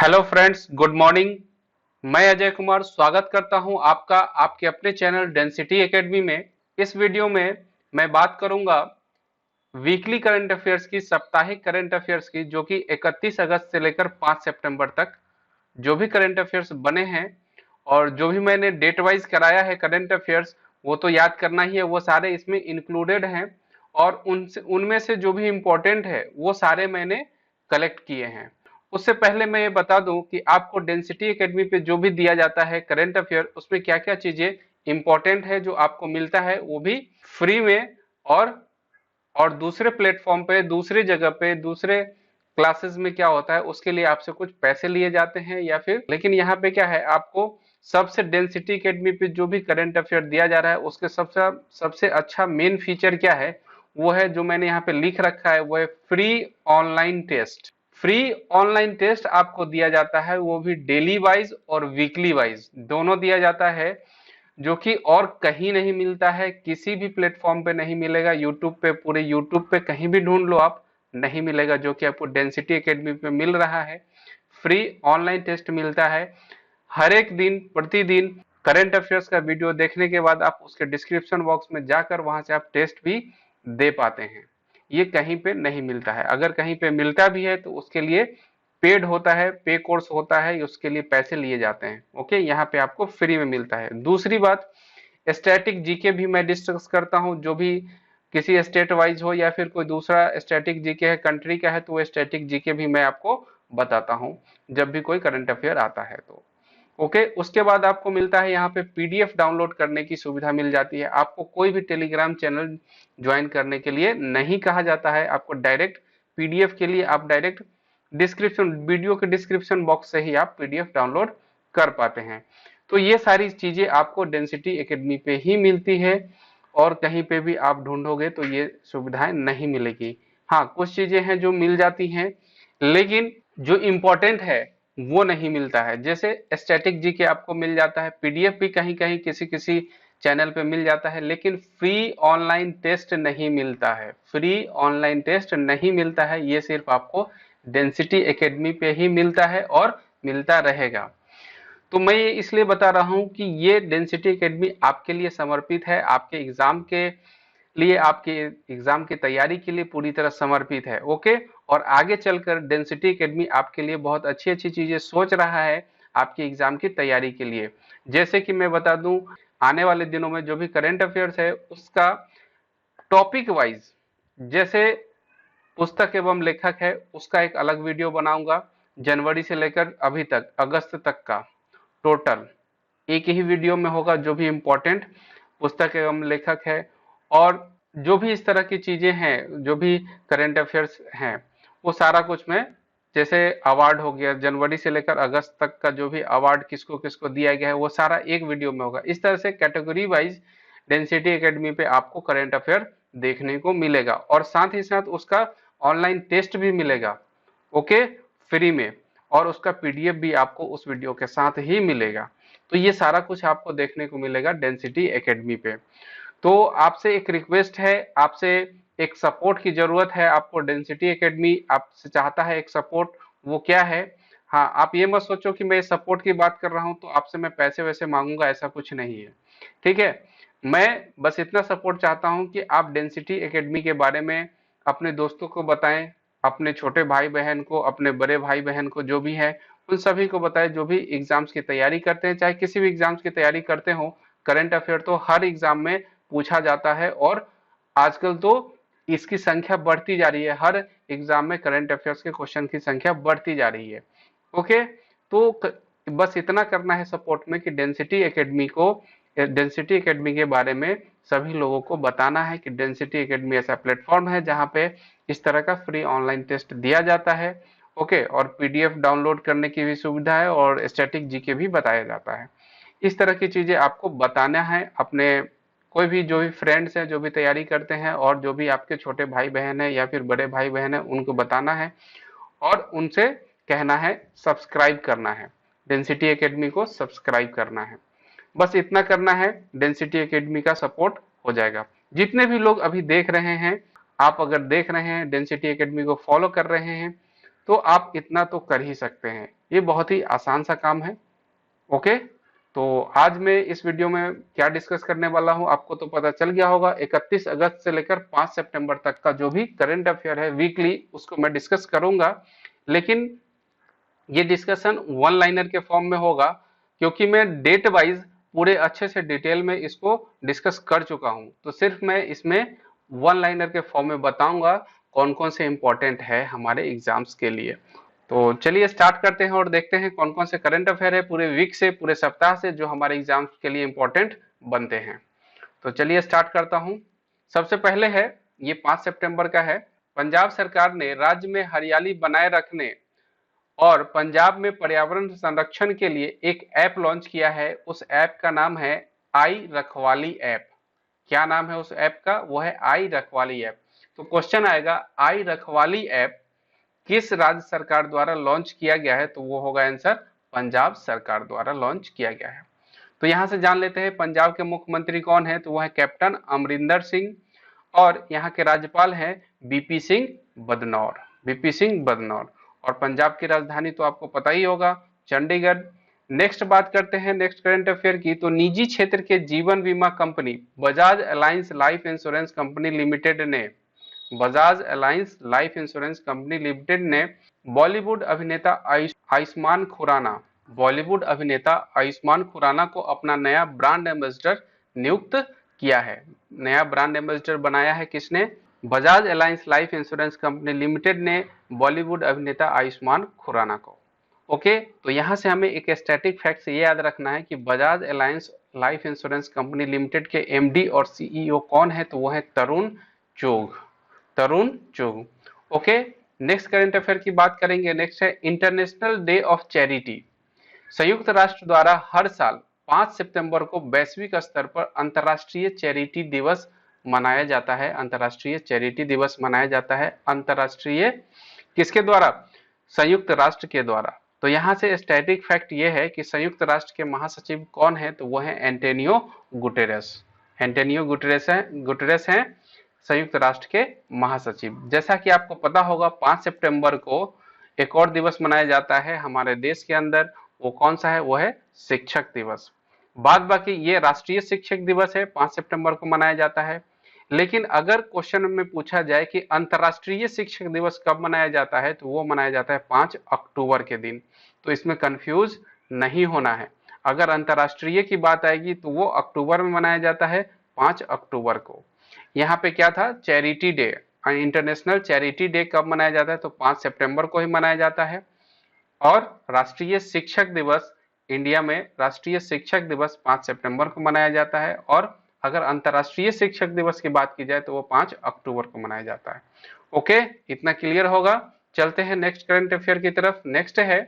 Hello friends, good morning. मैं अजय कुमार स्वागत करता हूं आपका आपके अपने चैनल डेंसिटी एकेडमी में। इस वीडियो में मैं बात करूंगा वीकली करंट अफेयर्स की, साप्ताहिक करंट अफेयर्स की, जो कि 31 अगस्त से लेकर 5 सितंबर तक जो भी करंट अफेयर्स बने हैं और जो भी मैंने डेट वाइज कराया है करंट अफेयर्स, वो तो याद करना ही है, वो सारे इसमें इंक्लूडेड हैं। और उनसे उनमें से जो भी इंपॉर्टेंट है वो सारे मैंने कलेक्ट किए हैं। उससे पहले मैं ये बता दूं कि आपको डेंसिटी एकेडमी पे जो भी दिया जाता है करंट अफेयर, उसमें क्या क्या चीजें इंपॉर्टेंट है जो आपको मिलता है, वो भी फ्री में। और दूसरे प्लेटफॉर्म पे, दूसरी जगह पे, दूसरे क्लासेस में क्या होता है, उसके लिए आपसे कुछ पैसे लिए जाते हैं या फिर, लेकिन यहाँ पे क्या है, आपको सबसे डेंसिटी एकेडमी पे जो भी करंट अफेयर दिया जा रहा है उसके सबसे सबसे अच्छा मेन फीचर क्या है, वो है जो मैंने यहाँ पे लिख रखा है, वो है free online test. Free online test आपको दिया जाता है, वो भी डेली वाइज और वीकली वाइज दोनों दिया जाता है, जो कि और कहीं नहीं मिलता है, किसी भी प्लेटफॉर्म पे नहीं मिलेगा। यूट्यूब पे, पूरे यूट्यूब पे कहीं भी ढूंढ लो आप, नहीं मिलेगा जो कि आपको डेंसिटी एकेडमी पे मिल रहा है। फ्री ऑनलाइन टेस्ट मिलता है। हर एक दिन, प्रतिदिन करंट अफेयर्स का वीडियो देखने के बाद आप उसके डिस्क्रिप्शन बॉक्स में जाकर वहां से आप टेस्ट भी दे पाते हैं। ये कहीं पे नहीं मिलता है। अगर कहीं पे मिलता भी है तो उसके लिए पेड होता है, पे कोर्स होता है, उसके लिए पैसे लिए जाते हैं। ओके, यहाँ पे आपको फ्री में मिलता है। दूसरी बात, स्टैटिक जीके भी मैं डिस्कस करता हूँ, जो भी किसी स्टेट वाइज हो या फिर कोई दूसरा स्टैटिक जीके है, कंट्री का है, तो वो स्टैटिक जीके भी मैं आपको बताता हूँ जब भी कोई करंट अफेयर आता है तो। ओके, उसके बाद आपको मिलता है यहाँ पे पीडीएफ डाउनलोड करने की सुविधा मिल जाती है। आपको कोई भी टेलीग्राम चैनल ज्वाइन करने के लिए नहीं कहा जाता है, आपको डायरेक्ट पीडीएफ के लिए आप डायरेक्ट डिस्क्रिप्शन, वीडियो के डिस्क्रिप्शन बॉक्स से ही आप पीडीएफ डाउनलोड कर पाते हैं। तो ये सारी चीजें आपको डेंसिटी एकेडमी पे ही मिलती है, और कहीं पे भी आप ढूंढोगे तो ये सुविधाएं नहीं मिलेगी। हाँ, कुछ चीजें हैं जो मिल जाती हैं, लेकिन जो इम्पोर्टेंट है वो नहीं मिलता है। जैसे स्टैटिक जीके आपको मिल जाता है, पीडीएफ भी कहीं कहीं किसी किसी चैनल पे मिल जाता है, लेकिन फ्री ऑनलाइन टेस्ट नहीं मिलता है। फ्री ऑनलाइन टेस्ट नहीं मिलता है, ये सिर्फ आपको डेंसिटी एकेडमी पे ही मिलता है और मिलता रहेगा। तो मैं ये इसलिए बता रहा हूं कि ये डेंसिटी एकेडमी आपके लिए समर्पित है, आपके एग्जाम के लिए, आपके एग्जाम की तैयारी के लिए पूरी तरह समर्पित है। ओके, और आगे चलकर डेंसिटी एकेडमी आपके लिए बहुत अच्छी अच्छी चीजें सोच रहा है आपके एग्जाम की तैयारी के लिए। जैसे कि मैं बता दूं, आने वाले दिनों में जो भी करंट अफेयर्स है उसका टॉपिक वाइज, जैसे पुस्तक एवं लेखक है उसका एक अलग वीडियो बनाऊंगा, जनवरी से लेकर अभी तक अगस्त तक का टोटल एक ही वीडियो में होगा, जो भी इंपॉर्टेंट पुस्तक एवं लेखक है। और जो भी इस तरह की चीजें हैं, जो भी करंट अफेयर्स हैं, वो सारा कुछ मैं, जैसे अवार्ड हो गया, जनवरी से लेकर अगस्त तक का जो भी अवार्ड किसको किसको दिया गया है, वो सारा एक वीडियो में होगा। इस तरह से कैटेगरी वाइज डेंसिटी एकेडमी पे आपको करंट अफेयर देखने को मिलेगा, और साथ ही साथ उसका ऑनलाइन टेस्ट भी मिलेगा। ओके, फ्री में, और उसका पीडीएफ भी आपको उस वीडियो के साथ ही मिलेगा। तो ये सारा कुछ आपको देखने को मिलेगा डेंसिटी एकेडमी पे। तो आपसे एक रिक्वेस्ट है, आपसे एक सपोर्ट की जरूरत है। आपको डेंसिटी एकेडमी आपसे चाहता है एक सपोर्ट, वो क्या है? हाँ, आप ये मत सोचो कि मैं सपोर्ट की बात कर रहा हूं तो आपसे मैं पैसे वैसे मांगूंगा, ऐसा कुछ नहीं है। ठीक है, मैं बस इतना सपोर्ट चाहता हूं कि आप डेंसिटी एकेडमी के बारे में अपने दोस्तों को बताएं, अपने छोटे भाई बहन को, अपने बड़े भाई बहन को, जो भी है उन सभी को बताएं, जो भी एग्जाम्स की तैयारी करते हैं, चाहे किसी भी एग्जाम्स की तैयारी करते हो। करंट अफेयर तो हर एग्जाम में पूछा जाता है, और आजकल तो इसकी संख्या बढ़ती जा रही है, हर एग्जाम में करंट अफेयर्स के क्वेश्चन की संख्या बढ़ती जा रही है। ओके, तो बस इतना करना है सपोर्ट में कि डेंसिटी एकेडमी के बारे में सभी लोगों को बताना है कि डेंसिटी एकेडमी ऐसा प्लेटफॉर्म है जहां पे इस तरह का फ्री ऑनलाइन टेस्ट दिया जाता है। ओके, और पीडीएफ डाउनलोड करने की भी सुविधा है, और स्टैटिक जीके भी बताया जाता है। इस तरह की चीजें आपको बताना है अपने कोई भी, जो भी फ्रेंड्स हैं जो भी तैयारी करते हैं, और जो भी आपके छोटे भाई बहन है या फिर बड़े भाई बहन है, उनको बताना है और उनसे कहना है सब्सक्राइब करना है, डेंसिटी एकेडमी को सब्सक्राइब करना है। बस इतना करना है, डेंसिटी एकेडमी का सपोर्ट हो जाएगा। जितने भी लोग अभी देख रहे हैं, आप अगर देख रहे हैं डेंसिटी एकेडमी को फॉलो कर रहे हैं, तो आप इतना तो कर ही सकते हैं। ये बहुत ही आसान सा काम है। ओके, तो आज मैं इस वीडियो में क्या डिस्कस करने वाला हूं आपको तो पता चल गया होगा। 31 अगस्त से लेकर 5 सितंबर तक का जो भी करंट अफेयर है वीकली, उसको मैं डिस्कस करूंगा। लेकिन ये डिस्कशन वन लाइनर के फॉर्म में होगा, क्योंकि मैं डेट वाइज पूरे अच्छे से डिटेल में इसको डिस्कस कर चुका हूं। तो सिर्फ मैं इसमें वन लाइनर के फॉर्म में बताऊंगा कौन कौन से इंपॉर्टेंट है हमारे एग्जाम्स के लिए। तो चलिए स्टार्ट करते हैं और देखते हैं कौन कौन से करंट अफेयर है पूरे वीक से, पूरे सप्ताह से, जो हमारे एग्जाम्स के लिए इंपॉर्टेंट बनते हैं। तो चलिए स्टार्ट करता हूं। सबसे पहले है, ये 5 सितंबर का है। पंजाब सरकार ने राज्य में हरियाली बनाए रखने और पंजाब में पर्यावरण संरक्षण के लिए एक ऐप लॉन्च किया है। उस ऐप का नाम है आई रखवाली ऐप। क्या नाम है उस ऐप का? वो है आई रखवाली ऐप। तो क्वेश्चन आएगा, आई रखवाली ऐप किस राज्य सरकार द्वारा लॉन्च किया गया है? तो वो होगा आंसर पंजाब सरकार द्वारा लॉन्च किया गया है। तो यहां से जान लेते हैं पंजाब के मुख्यमंत्री कौन है। तो वह है कैप्टन अमरिंदर सिंह, और यहाँ के राज्यपाल हैं बीपी सिंह बदनौर। बीपी सिंह बदनौर। और पंजाब की राजधानी तो आपको पता ही होगा, चंडीगढ़। नेक्स्ट बात करते हैं नेक्स्ट करंट अफेयर की। तो निजी क्षेत्र के जीवन बीमा company Bajaj Allianz life insurance company limited ने Bajaj Allianz life insurance company limited ने बॉलीवुड अभिनेता आयुष्मान खुराना बॉलीवुड अभिनेता आयुष्मान खुराना को अपना नया ब्रांड एम्बेसडर नियुक्त किया है। नया ब्रांड एम्बेसडर बनाया है किसने? Bajaj Allianz life insurance company limited ने बॉलीवुड अभिनेता आयुष्मान खुराना को। ओके, तो यहां से हमें एक स्टैटिक फैक्ट ये याद रखना है कि Bajaj Allianz life insurance company limited के एमडी और सीईओ कौन है? तो वो है तरुण चुग। तरुण चुग। ओके, नेक्स्ट करंट अफेयर की बात करेंगे। नेक्स्ट है इंटरनेशनल डे ऑफ चैरिटी। संयुक्त राष्ट्र द्वारा हर साल 5 सितंबर को वैश्विक स्तर पर अंतर्राष्ट्रीय चैरिटी दिवस मनाया जाता है। अंतर्राष्ट्रीय चैरिटी दिवस मनाया जाता है। अंतर्राष्ट्रीय किसके द्वारा? संयुक्त राष्ट्र के द्वारा। तो यहां से स्टैटिक फैक्ट ये है कि संयुक्त राष्ट्र के महासचिव कौन है? तो वो है एंटोनियो गुटेरेस। एंटोनियो गुटेरेस हैं संयुक्त राष्ट्र के महासचिव। जैसा कि आपको पता होगा 5 सितंबर को एक और दिवस मनाया जाता है हमारे देश के अंदर। वो कौन सा है? वो है शिक्षक दिवस। बाद बाकी ये राष्ट्रीय शिक्षक दिवस है, 5 सितंबर को मनाया जाता है। लेकिन अगर क्वेश्चन में पूछा जाए कि अंतर्राष्ट्रीय शिक्षक दिवस कब मनाया जाता है, तो वो मनाया जाता है 5 अक्टूबर के दिन। तो इसमें कंफ्यूज नहीं होना है। अगर अंतर्राष्ट्रीय की बात आएगी तो वो अक्टूबर में मनाया जाता है, 5 अक्टूबर को। यहाँ पे क्या था? Charity day, international charity day कब मनाया जाता है? तो 5 सितंबर को ही मनाया जाता है। और राष्ट्रीय शिक्षक दिवस, इंडिया में राष्ट्रीय शिक्षक दिवस 5 सितंबर को मनाया जाता है। और अगर अंतर्राष्ट्रीय शिक्षक दिवस की बात की जाए तो वो 5 अक्टूबर को मनाया जाता है। ओके, इतना क्लियर होगा। चलते हैं नेक्स्ट करंट अफेयर की तरफ। नेक्स्ट है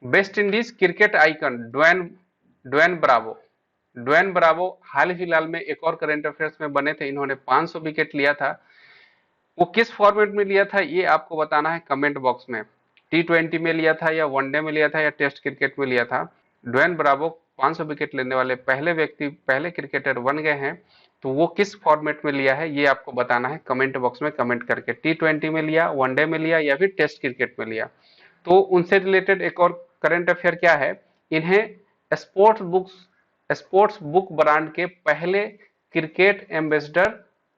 West Indies cricket icon Dwayne Bravo. Dwayne Bravo हाल फिलहाल में एक और करंट अफेयर्स में बने थे। इन्होंने 500 विकेट लिया था। वो किस फॉर्मेट में लिया था ये आपको बताना है कमेंट बॉक्स में। T20 में लिया था या वनडे में लिया था या टेस्ट क्रिकेट में लिया था। ड्वेन ब्रावो 500 विकेट लेने वाले पहले व्यक्ति, पहले क्रिकेटर बन गए हैं। तो वो किस फॉर्मेट में लिया है ये आपको बताना है कमेंट बॉक्स में कमेंट करके। T20 में लिया, वनडे में लिया या फिर टेस्ट क्रिकेट में लिया। तो उनसे रिलेटेड एक और करंट अफेयर क्या है? इन्हें स्पोर्ट्स बुक ब्रांड के पहले क्रिकेट एम्बेसडर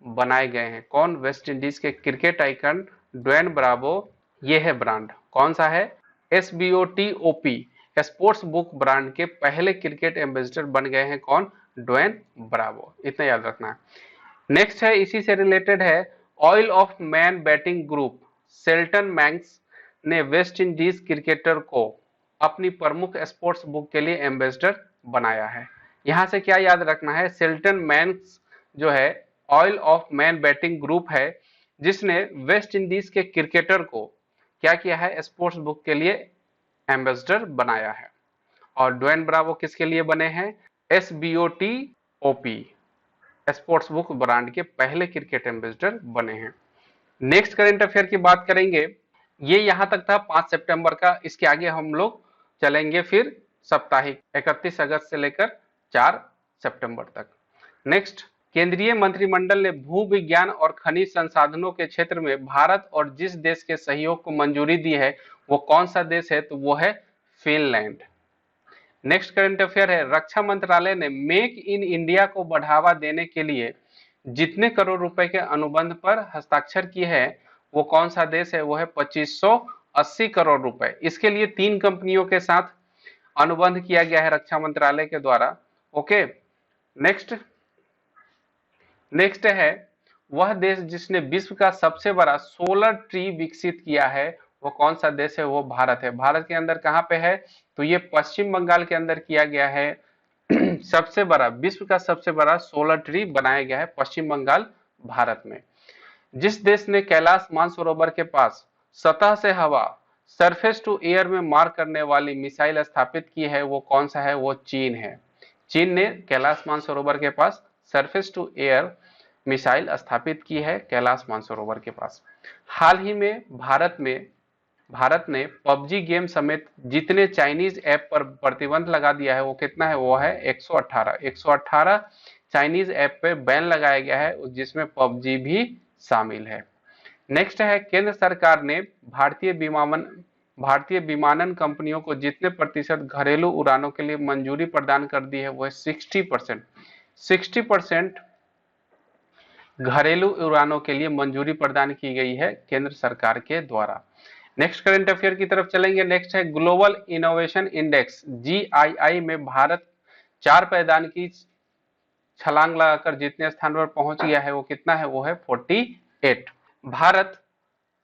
बनाए गए हैं। कौन? वेस्ट इंडीज के क्रिकेट आइकन ड्वेन ब्रावो। ये है ब्रांड, कौन सा है? SBOTOP, स्पोर्ट्स बुक ब्रांड के पहले क्रिकेट एम्बेसडर बन गए हैं। कौन? Dwayne Bravo. इतना याद रखना है। नेक्स्ट है, इसी से रिलेटेड है, Isle of Man betting group Shelton Manx ने वेस्ट इंडीज क्रिकेटर को अपनी प्रमुख स्पोर्ट्स बुक के लिए एम्बेसडर बनाया है। यहां से क्या याद रखना है? शेल्टन मैंक्स जो है Isle of Man betting group है, जिसने वेस्ट इंडीज के क्रिकेटर को क्या किया है? स्पोर्ट्स बुक के लिए एम्बेसडर बनाया है। और ड्वेन ब्रावो किसके लिए बने हैं? SBOTOP, स्पोर्ट्स बुक ब्रांड के पहले क्रिकेट एम्बेसडर बने हैं। नेक्स्ट करंट अफेयर की बात करेंगे। ये यहां तक था 5 सितंबर का। इसके आगे हम लोग चलेंगे फिर साप्ताहिक 31 अगस्त से लेकर 4 सितंबर तक। नेक्स्ट केंद्रीय मंत्रिमंडल ने भू विज्ञान और खनिज संसाधनों के क्षेत्र में भारत और जिस देश के सहयोग को मंजूरी दी है वो कौन सा देश है, तो वो है फिनलैंड। नेक्स्ट करंट अफेयर है, रक्षा मंत्रालय ने मेक इन इंडिया को बढ़ावा देने के लिए जितने करोड़ रुपए के अनुबंध पर हस्ताक्षर किए हैं वो कौन सा देश है, वो है 2580 करोड़ रुपए। इसके लिए 3 कंपनियों के साथ अनुबंध किया गया है रक्षा मंत्रालय के द्वारा। ओके, नेक्स्ट है, वह देश जिसने विश्व का सबसे बड़ा सोलर ट्री विकसित किया है वो कौन सा देश है, वो भारत है। भारत के अंदर कहां पे है, तो ये पश्चिम बंगाल के अंदर किया गया है। सबसे बड़ा, विश्व का सबसे बड़ा सोलर ट्री बनाया गया है पश्चिम बंगाल, भारत में। जिस देश ने कैलाश मानसरोवर के पास सतह से हवा, सरफेस टू एयर में मार करने वाली मिसाइल स्थापित की है वो कौन सा है, वो चीन है। चीन ने कैलाश मानसरोवर के पास सरफेस टू एयर मिसाइल स्थापित की है कैलाश मानसरोवर के पास। हाल ही में भारत ने पबजी गेम समेत जितने चाइनीज ऐप पर प्रतिबंध लगा दिया है वो कितना है, वो है 118 चाइनीज ऐप पे बैन लगाया गया है जिसमें पबजी भी शामिल है। नेक्स्ट है, केंद्र सरकार ने भारतीय विमानन कंपनियों को जितने प्रतिशत घरेलू उड़ानों के लिए मंजूरी प्रदान कर दी है वो है 60% घरेलू उड़ानों के लिए मंजूरी प्रदान की गई है केंद्र सरकार के द्वारा। नेक्स्ट करंट अफेयर की तरफ चलेंगे। नेक्स्ट है, ग्लोबल इनोवेशन इंडेक्स GII में भारत 4 पायदान की छलांग लगाकर जितने स्थान पर पहुंच गया है वो कितना है, वो है 48। भारत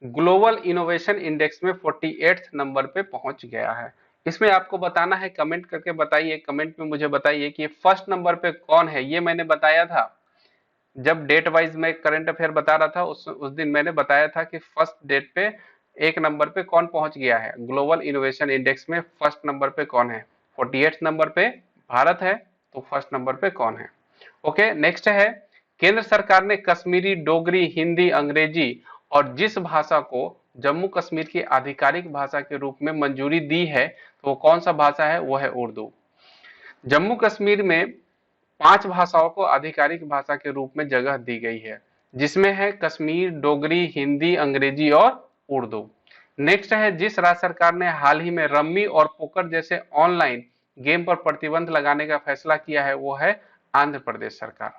ग्लोबल इनोवेशन इंडेक्स में 48 नंबर पे पहुंच गया है। इसमें आपको बताना है, कमेंट करके बताइए, कमेंट में मुझे बताइए कि फर्स्ट नंबर पे कौन है। ये मैंने बताया था जब डेट वाइज मैं करंट अफेयर बता रहा था, उस दिन मैंने बताया था कि फर्स्ट डेट पे 1 नंबर पे कौन पहुंच गया है ग्लोबल इनोवेशन इंडेक्स में, फर्स्ट नंबर पे कौन है। 48 नंबर पे भारत है, तो फर्स्ट नंबर पे कौन है। ओके, नेक्स्ट है, केंद्र सरकार ने कश्मीरी, डोगरी, हिंदी, अंग्रेजी और जिस भाषा को जम्मू कश्मीर की आधिकारिक भाषा के रूप में मंजूरी दी है तो वो कौन सा भाषा है, वो है उर्दू। जम्मू कश्मीर में 5 भाषाओं को आधिकारिक भाषा के रूप में जगह दी गई है जिसमें है कश्मीर, डोगरी, हिंदी, अंग्रेजी और उर्दू। नेक्स्ट है, जिस राज्य सरकार ने हाल ही में रम्मी और पोकर जैसे ऑनलाइन गेम पर प्रतिबंध लगाने का फैसला किया है वो है आंध्र प्रदेश सरकार।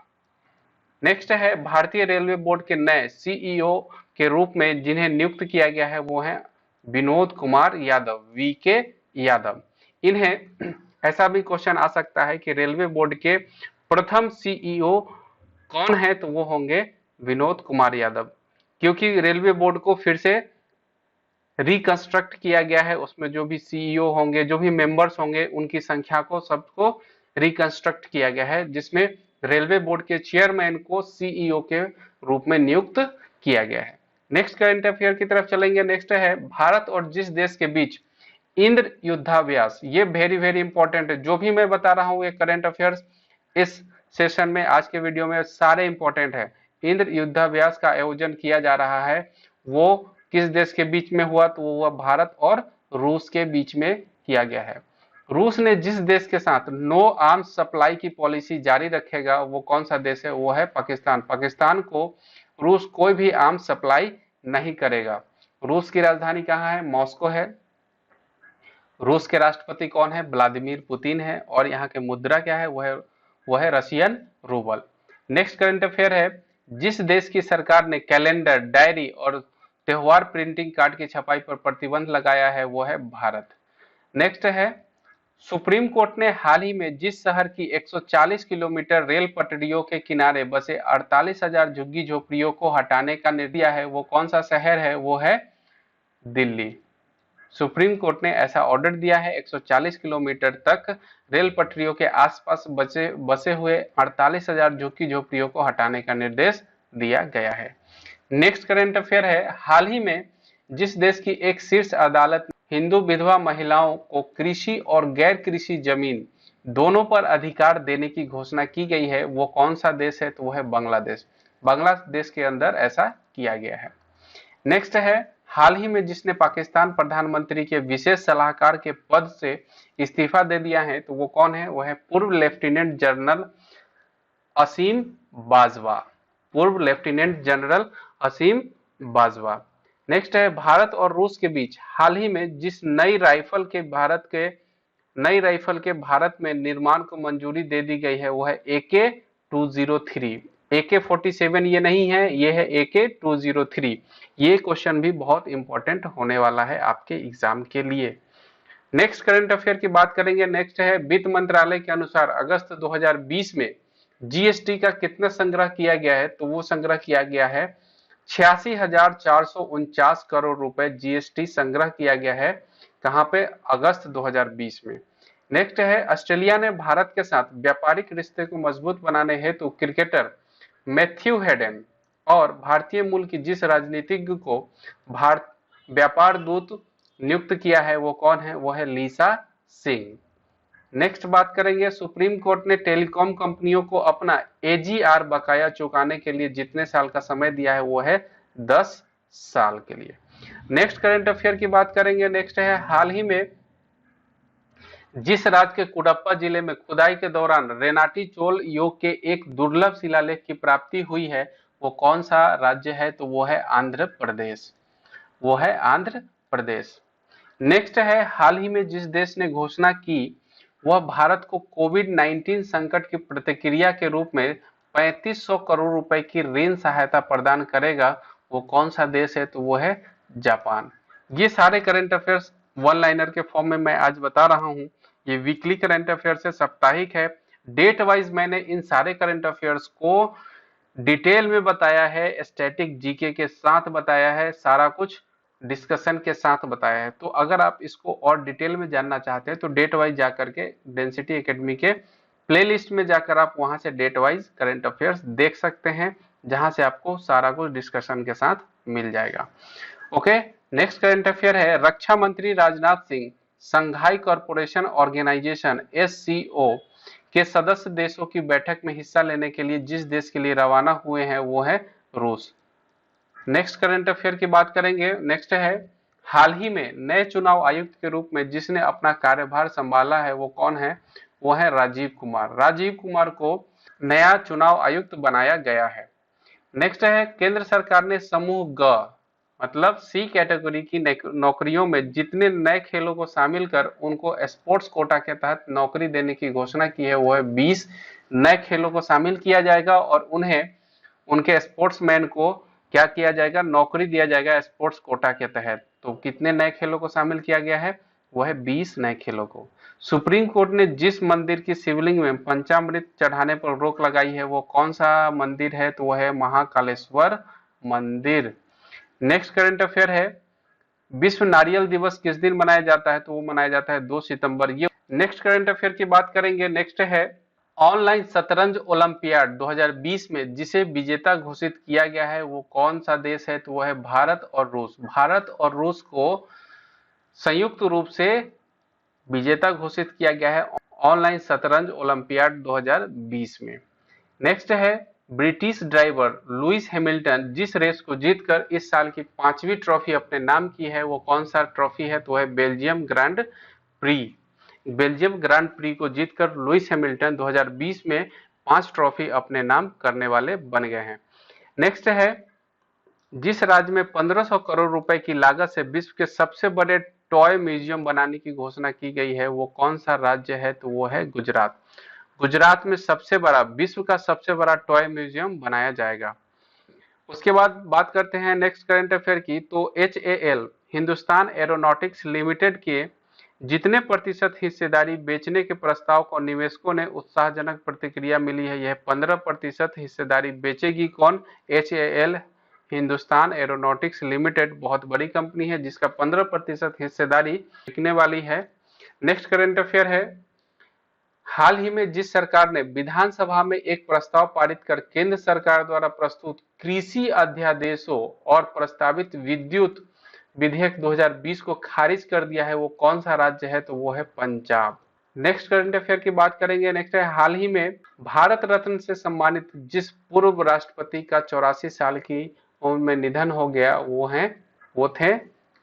नेक्स्ट है, भारतीय रेलवे बोर्ड के नए CEO के रूप में जिन्हें नियुक्त किया गया है वो है विनोद कुमार यादव, VK यादव। इन्हें ऐसा भी क्वेश्चन आ सकता है कि रेलवे बोर्ड के प्रथम CEO कौन है, तो वो होंगे विनोद कुमार यादव, क्योंकि रेलवे बोर्ड को फिर से रिकंस्ट्रक्ट किया गया है। उसमें जो भी CEO होंगे, जो भी मेंबर्स होंगे, उनकी संख्या को सबको रिकंस्ट्रक्ट किया गया है, जिसमें रेलवे बोर्ड के चेयरमैन को CEO के रूप में नियुक्त किया गया है। नेक्स्ट करंट अफेयर की तरफ चलेंगे। नेक्स्ट है, भारत और जिस देश के बीच इंद्र युद्धाभ्यास, ये वेरी इंपॉर्टेंट है। जो भी मैं बता रहा हूँ ये करंट अफेयर्स इस सेशन में, आज के वीडियो में सारे इंपॉर्टेंट है। इंद्र युद्धाभ्यास का आयोजन किया जा रहा है, वो किस देश के बीच में हुआ, तो वो भारत और रूस के बीच में किया गया है। रूस ने जिस देश के साथ नो आर्म्स सप्लाई की पॉलिसी जारी रखेगा वो कौन सा देश है, वो है पाकिस्तान। पाकिस्तान को रूस कोई भी आर्म्स सप्लाई नहीं करेगा। रूस की राजधानी कहाँ है, मॉस्को है। रूस के राष्ट्रपति कौन है, व्लादिमीर पुतिन है। और यहाँ के मुद्रा क्या है, वह है Russian rouble. Next current affair है, जिस देश की सरकार ने कैलेंडर, डायरी और त्योहार प्रिंटिंग कार्ड की छपाई पर प्रतिबंध लगाया है वो है भारत। नेक्स्ट है, सुप्रीम कोर्ट ने हाल ही में जिस शहर की 140 किलोमीटर रेल पटरियों के किनारे बसे 48,000 झुग्गी झोपड़ियों को हटाने का निर्णय दिया है वो कौन सा शहर है, वो है दिल्ली। सुप्रीम कोर्ट ने ऐसा ऑर्डर दिया है 140 किलोमीटर तक रेल पटरियों के आसपास बसे हुए 48,000 झुग्गी झोपड़ियों को हटाने का निर्देश दिया गया है। नेक्स्ट करंट अफेयर है, हाल ही में जिस देश की एक शीर्ष अदालत हिंदू विधवा महिलाओं को कृषि और गैर कृषि जमीन दोनों पर अधिकार देने की घोषणा की गई है वो कौन सा देश है, तो वो है बांग्लादेश। बांग्लादेश के अंदर ऐसा किया गया है। नेक्स्ट है, हाल ही में जिसने पाकिस्तान प्रधानमंत्री के विशेष सलाहकार के पद से इस्तीफा दे दिया है तो वो कौन है, वो है पूर्व लेफ्टिनेंट जनरल असीम बाजवा, पूर्व लेफ्टिनेंट जनरल असीम बाजवा। नेक्स्ट है भारत और रूस के बीच हाल ही में जिस नई राइफल के भारत में निर्माण को मंजूरी दे दी गई है वो है AK-203। AK-47 ये नहीं है, ये है AK-203। ये क्वेश्चन भी बहुत इंपॉर्टेंट होने वाला है आपके एग्जाम के लिए। नेक्स्ट करंट अफेयर की बात करेंगे। नेक्स्ट है वित्त मंत्रालय के अनुसार अगस्त 2020 में जीएसटी का कितना संग्रह किया गया है, तो वो संग्रह किया गया है 86,449 करोड़ रुपए जीएसटी संग्रह किया गया है। कहां पे? अगस्त 2020 में। नेक्स्ट है ऑस्ट्रेलिया ने भारत के साथ व्यापारिक रिश्ते को मजबूत बनाने हेतु क्रिकेटर मैथ्यू हेडन और भारतीय मूल की जिस राजनीतिज्ञ को भारत व्यापार दूत नियुक्त किया है वो कौन है? वो है लीसा सिंह। नेक्स्ट बात करेंगे, सुप्रीम कोर्ट ने टेलीकॉम कंपनियों को अपना एजीआर बकाया चुकाने के लिए जितने साल का समय दिया है वो है 10 साल के लिए। नेक्स्ट करंट अफेयर की बात करेंगे। नेक्स्ट है हाल ही में जिस राज्य के कुडप्पा जिले में खुदाई के दौरान रेनाटी चोल योग के एक दुर्लभ शिलालेख की प्राप्ति हुई है वो कौन सा राज्य है? तो वो है आंध्र प्रदेश, वो है आंध्र प्रदेश। नेक्स्ट है हाल ही में जिस देश ने घोषणा की वह भारत को कोविड-19 संकट की प्रतिक्रिया के रूप में 3500 करोड़ रुपए की ऋण सहायता प्रदान करेगा वो कौन सा देश है? तो वो है जापान। ये सारे करंट अफेयर्स वन लाइनर के फॉर्म में मैं आज बता रहा हूं। ये वीकली करंट अफेयर्स है, साप्ताहिक है। डेट वाइज मैंने इन सारे करंट अफेयर्स को डिटेल में बताया है, स्टैटिक जीके के साथ बताया है, सारा कुछ डिस्कशन के साथ बताया है। तो अगर आप इसको और डिटेल में जानना चाहते हैं तो डेट वाइज जाकर के डेंसिटी एकेडमी के प्लेलिस्ट में जाकर आप वहां से डेट वाइज करंट अफेयर्स देख सकते हैं, जहां से आपको सारा कुछ डिस्कशन के साथ मिल जाएगा। ओके, नेक्स्ट करंट अफेयर है रक्षा मंत्री Rajnath Singh Shanghai corporation organisation SCO के सदस्य देशों की बैठक में हिस्सा लेने के लिए जिस देश के लिए रवाना हुए हैं वो है रूस। नेक्स्ट करंट अफेयर की बात करेंगे। नेक्स्ट है हाल ही में नए चुनाव आयुक्त के रूप में जिसने अपना कार्यभार संभाला है वो कौन है? वो है राजीव कुमार। राजीव कुमार को नया चुनाव आयुक्त बनाया गया है। नेक्स्ट है केंद्र सरकार ने समूह ग मतलब C कैटेगरी की नौकरियों में जितने नए खेलों को शामिल कर उनको स्पोर्ट्स कोटा के तहत नौकरी देने की घोषणा की है वो है 20 नए खेलों को शामिल किया जाएगा और उन्हें उनके स्पोर्ट्समैन को क्या किया जाएगा? नौकरी दिया जाएगा स्पोर्ट्स कोटा के तहत। तो कितने नए खेलों को शामिल किया गया है? वो है 20 नए खेलों को। सुप्रीम कोर्ट ने जिस मंदिर की शिवलिंग में पंचामृत चढ़ाने पर रोक लगाई है वो कौन सा मंदिर है? तो वह है महाकालेश्वर मंदिर। नेक्स्ट करंट अफेयर है विश्व नारियल दिवस किस दिन मनाया जाता है? तो वो मनाया जाता है 2 सितंबर। ये नेक्स्ट करंट अफेयर की बात करेंगे। नेक्स्ट है ऑनलाइन शतरंज ओलंपियाड 2020 में जिसे विजेता घोषित किया गया है वो कौन सा देश है? तो वो है भारत और रूस। भारत और रूस को संयुक्त रूप से विजेता घोषित किया गया है ऑनलाइन शतरंज ओलंपियाड 2020 में। नेक्स्ट है ब्रिटिश ड्राइवर लुइस हैमिल्टन जिस रेस को जीतकर इस साल की 5वीं ट्रॉफी अपने नाम की है वो कौन सा ट्रॉफी है? तो है Belgium grand pre. Belgium grand pre को जीतकर लुइस हैमिल्टन 2020 में 5 ट्रॉफी अपने नाम करने वाले बन गए हैं। नेक्स्ट है जिस राज्य में 1500 करोड़ रुपए की लागत से विश्व के सबसे बड़े टॉय म्यूजियम बनाने की घोषणा की गई है वो कौन सा राज्य है? तो वो है गुजरात। गुजरात में सबसे बड़ा विश्व का सबसे बड़ा टॉय म्यूजियम बनाया जाएगा। उसके बाद बात करते हैं नेक्स्ट करंट अफेयर की। तो HAL हिंदुस्तान एरोनॉटिक्स लिमिटेड के जितने प्रतिशत हिस्सेदारी बेचने के प्रस्ताव को निवेशकों ने उत्साहजनक प्रतिक्रिया मिली है? यह 15% हिस्सेदारी बेचेगी। कौन? HAL हिंदुस्तान एरोनॉटिक्स लिमिटेड बहुत बड़ी कंपनी है जिसका 15% हिस्सेदारी बिकने वाली है। नेक्स्ट करंट अफेयर है हाल ही में जिस सरकार ने विधानसभा में एक प्रस्ताव पारित कर केंद्र सरकार द्वारा प्रस्तुत कृषि अध्यादेशों और प्रस्तावित विद्युत विधेयक 2020 को खारिज कर दिया है वो कौन सा राज्य है? तो वो है पंजाब। नेक्स्ट करंट अफेयर की बात करेंगे। नेक्स्ट है हाल ही में भारत रत्न से सम्मानित जिस पूर्व राष्ट्रपति का 84 साल की उम्र में निधन हो गया वो थे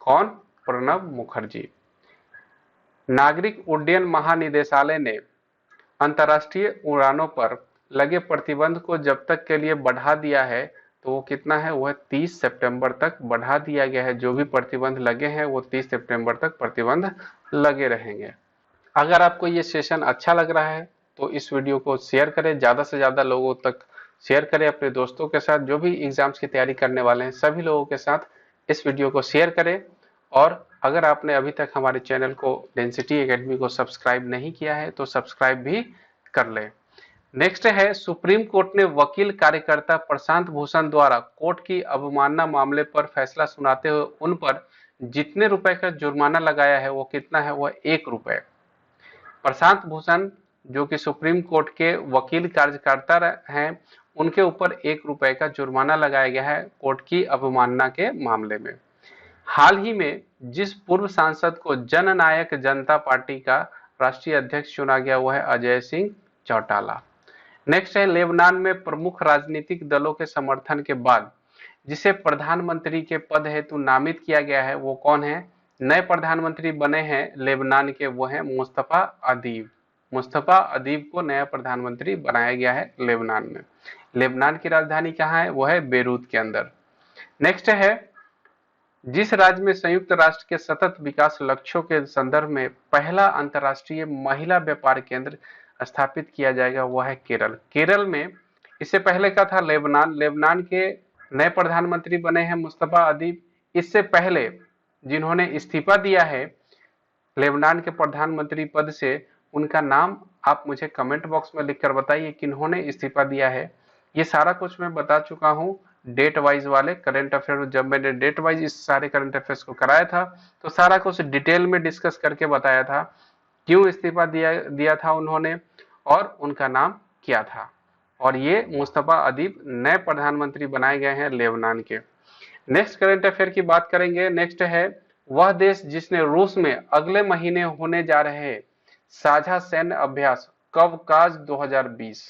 कौन? प्रणब मुखर्जी। नागरिक उड्डयन महानिदेशालय ने अंतर्राष्ट्रीय उड़ानों पर लगे प्रतिबंध को जब तक के लिए बढ़ा दिया है, तो वो कितना है, वो है 30 सितंबर तक बढ़ा दिया गया है। जो भी प्रतिबंध लगे हैं वो 30 सितंबर तक प्रतिबंध लगे रहेंगे। अगर आपको ये सेशन अच्छा लग रहा है तो इस वीडियो को शेयर करें, ज़्यादा से ज़्यादा लोगों तक शेयर करें, अपने दोस्तों के साथ जो भी एग्जाम्स की तैयारी करने वाले हैं सभी लोगों के साथ इस वीडियो को शेयर करें। और अगर आपने अभी तक हमारे चैनल को डेंसिटी एकेडमी को सब्सक्राइब नहीं किया है तो सब्सक्राइब भी कर लें। नेक्स्ट है, सुप्रीम कोर्ट ने वकील कार्यकर्ता प्रशांत भूषण द्वारा कोर्ट की अवमानना मामले पर फैसला सुनाते हुए उन पर जितने रुपए का जुर्माना लगाया है वो कितना है, वह 1 रुपए। प्रशांत भूषण जो कि सुप्रीम कोर्ट के वकील कार्यकर्ता हैं, उनके ऊपर 1 रुपए का जुर्माना लगाया गया है कोर्ट की अवमानना के मामले में। हाल ही में जिस पूर्व सांसद को जननायक जनता पार्टी का राष्ट्रीय अध्यक्ष चुना गया वो है अजय सिंह चौटाला। नेक्स्ट है, लेबनान में प्रमुख राजनीतिक दलों के समर्थन के बाद जिसे प्रधानमंत्री के पद हेतु नामित किया गया है वो कौन है? नए प्रधानमंत्री बने हैं लेबनान के, वो है मुस्तफा अदीब। मुस्तफा अदीब को नया प्रधानमंत्री बनाया गया है लेबनान में। लेबनान की राजधानी कहाँ है? वो है बेरूत के अंदर। नेक्स्ट है, जिस राज्य में संयुक्त राष्ट्र के सतत विकास लक्ष्यों के संदर्भ में पहला अंतर्राष्ट्रीय महिला व्यापार केंद्र स्थापित किया जाएगा वह है केरल। केरल में इससे पहले का था लेबनान। लेबनान के नए प्रधानमंत्री बने हैं मुस्तफा अदीब। इससे पहले जिन्होंने इस्तीफा दिया है लेबनान के प्रधानमंत्री पद से, उनका नाम आप मुझे कमेंट बॉक्स में लिखकर बताइए किन्होंने इस्तीफा दिया है। ये सारा कुछ मैं बता चुका हूँ डेट वाइज वाले करंट अफेयर। जब मैंने डेट वाइज इस सारे करंट अफेयर्स को कराया था तो सारा कुछ डिटेल में डिस्कस करके बताया था क्यों इस्तीफा दिया था उन्होंने और उनका नाम क्या था। और ये मुस्तफा अदीब नए प्रधानमंत्री बनाए गए हैं लेबनान के। नेक्स्ट करंट अफेयर की बात करेंगे। नेक्स्ट है, वह देश जिसने रूस में अगले महीने होने जा रहे साझा सैन्य अभ्यास कवकाज 2020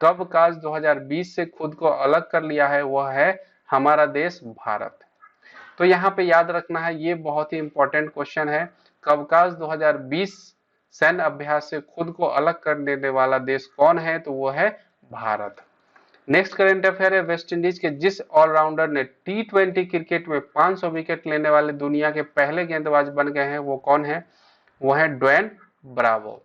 कवकाज 2020 से खुद को अलग कर लिया है वह है हमारा देश भारत। तो यहाँ पे याद रखना है, ये बहुत ही इंपॉर्टेंट क्वेश्चन है। कवकाज 2020 सैन्य अभ्यास से खुद को अलग कर लेने वाला देश कौन है? तो वो है भारत। नेक्स्ट करंट अफेयर है, वेस्ट इंडीज के जिस ऑलराउंडर ने T20 क्रिकेट में 500 विकेट लेने वाले दुनिया के पहले गेंदबाज बन गए हैं वो कौन है? वो है Dwayne Bravo.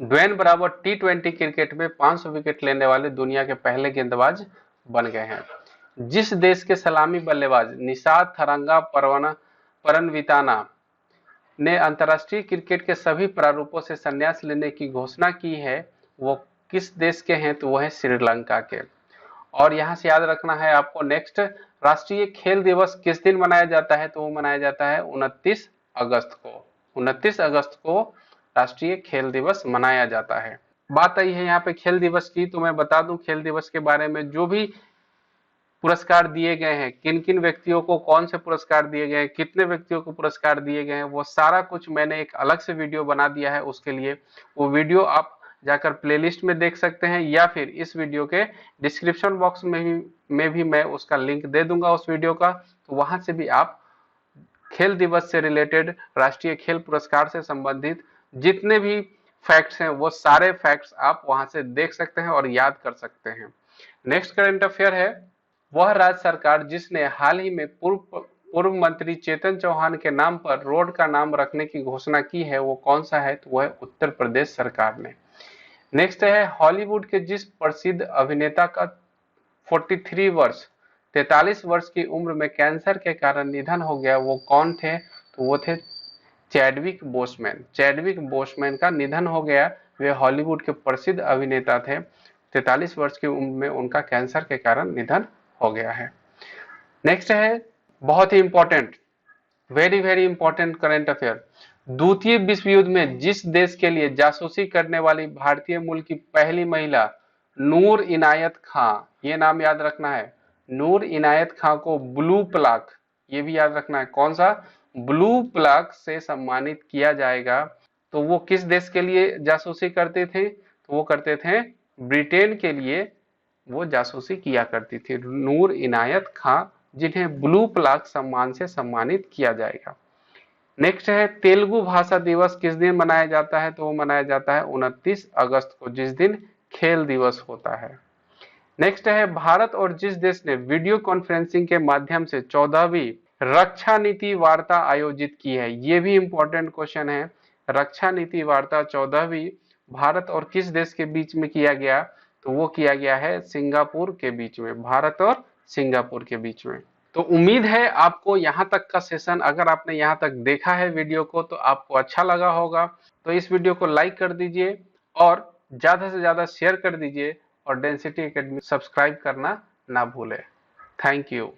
Dwayne Bravo T20 cricket में 500 विकेट लेने वाले दुनिया के पहले गेंदबाज बन गए हैं। जिस देश के सलामी बल्लेबाज निषाद थरंगा परनविताना ने अंतर्राष्ट्रीय क्रिकेट के सभी प्रारूपों से संन्यास लेने की घोषणा की है वो किस देश के हैं? तो वो है श्रीलंका के। और यहाँ से याद रखना है आपको। नेक्स्ट, राष्ट्रीय खेल दिवस किस दिन मनाया जाता है? तो वो मनाया जाता है 29 अगस्त को। 29 अगस्त को राष्ट्रीय खेल दिवस मनाया जाता है। बात आई है यहाँ पे खेल दिवस की, तो मैं बता दूं खेल दिवस के बारे में। जो भी पुरस्कार दिए गए हैं, किन किन व्यक्तियों को कौन से पुरस्कार दिए गए हैं, कितने व्यक्तियों को पुरस्कार दिए गए हैं, वो सारा कुछ मैंने एक अलग से वीडियो बना दिया है। उसके लिए वो वीडियो आप जाकर प्लेलिस्ट में देख सकते हैं या फिर इस वीडियो के डिस्क्रिप्शन बॉक्स में भी मैं उसका लिंक दे दूंगा उस वीडियो का। तो वहां से भी आप खेल दिवस से रिलेटेड, राष्ट्रीय खेल पुरस्कार से संबंधित जितने भी फैक्ट्स हैं वो सारे फैक्ट्स आप वहां से देख सकते हैं और याद कर सकते हैं। नेक्स्ट करंट अफेयर है, वह राज्य सरकार जिसने हाल ही में पूर्व मंत्री चेतन चौहान के नाम पर रोड का नाम रखने की घोषणा की है वो कौन सा है? तो वह है उत्तर प्रदेश सरकार ने। नेक्स्ट है, हॉलीवुड के जिस प्रसिद्ध अभिनेता का 43 वर्ष की उम्र में कैंसर के कारण निधन हो गया वो कौन थे? तो वो थे चैडविक बोसमैन। चैडविक बोसमैन का निधन हो गया। वे हॉलीवुड के प्रसिद्ध अभिनेता थे। 43 वर्ष की उम्र में उनका कैंसर के कारण निधन हो गया है। नेक्स्ट है, बहुत ही important, very important current affair. द्वितीय विश्व युद्ध में जिस देश के लिए जासूसी करने वाली भारतीय मूल की पहली महिला नूर इनायत खां, ये नाम याद रखना है, नूर इनायत खां को ब्लू प्लाक, ये भी याद रखना है, कौन सा? ब्लू प्लाक से सम्मानित किया जाएगा। तो वो किस देश के लिए जासूसी करते थे? तो वो करते थे ब्रिटेन के लिए, वो जासूसी किया करती थी नूर इनायत खां, जिन्हें ब्लू प्लाक सम्मान से सम्मानित किया जाएगा। नेक्स्ट है, तेलुगु भाषा दिवस किस दिन मनाया जाता है? तो वो मनाया जाता है 29 अगस्त को, जिस दिन खेल दिवस होता है। नेक्स्ट है भारत और जिस देश ने वीडियो कॉन्फ्रेंसिंग के माध्यम से 14वीं रक्षा नीति वार्ता आयोजित की है। ये भी इंपॉर्टेंट क्वेश्चन है। रक्षा नीति वार्ता 14वीं भारत और किस देश के बीच में किया गया, तो वो किया गया है सिंगापुर के बीच में, भारत और सिंगापुर के बीच में। तो उम्मीद है आपको यहाँ तक का सेशन, अगर आपने यहाँ तक देखा है वीडियो को, तो आपको अच्छा लगा होगा। तो इस वीडियो को लाइक कर दीजिए और ज्यादा से ज्यादा शेयर कर दीजिए और डेंसिटी एकेडमी सब्सक्राइब करना ना भूलें। Thank you.